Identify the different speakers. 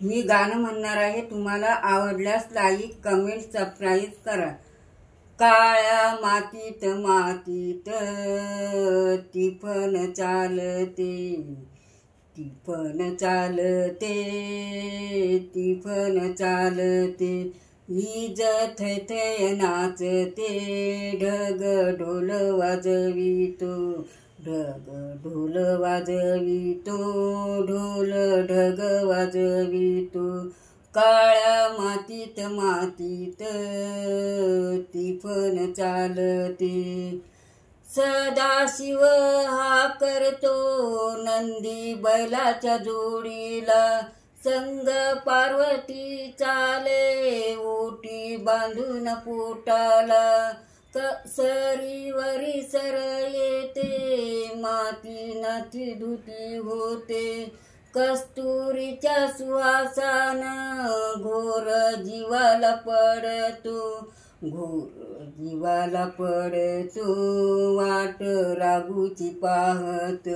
Speaker 1: मी गाणं म्हणणार आहे. तुम्हाला आवडल्यास लाईक कमेंट सबस्क्राईब करा. काळ्या मातीत मातीत टिफन चालते, टिफन चालते, टिफन चालते. वीज थैथय नाचते, ढग ढोल वाजवितो, ढग ढोल वाजवितो, ढोल ढग वाजवितो. काळ्या मातीत मातीत टिफन चालते. सदाशिव हा करतो नंदी बैलाच्या जोडीला, संग पार्वती चाले ओटी बांधून पोटाला. सरीवरी सर येते, माती नाची धुती होते. कस्तुरीच्या सुवासान घोर जीवाला पडतो, घोर जीवाला पडतो. वाट राघूची पाहत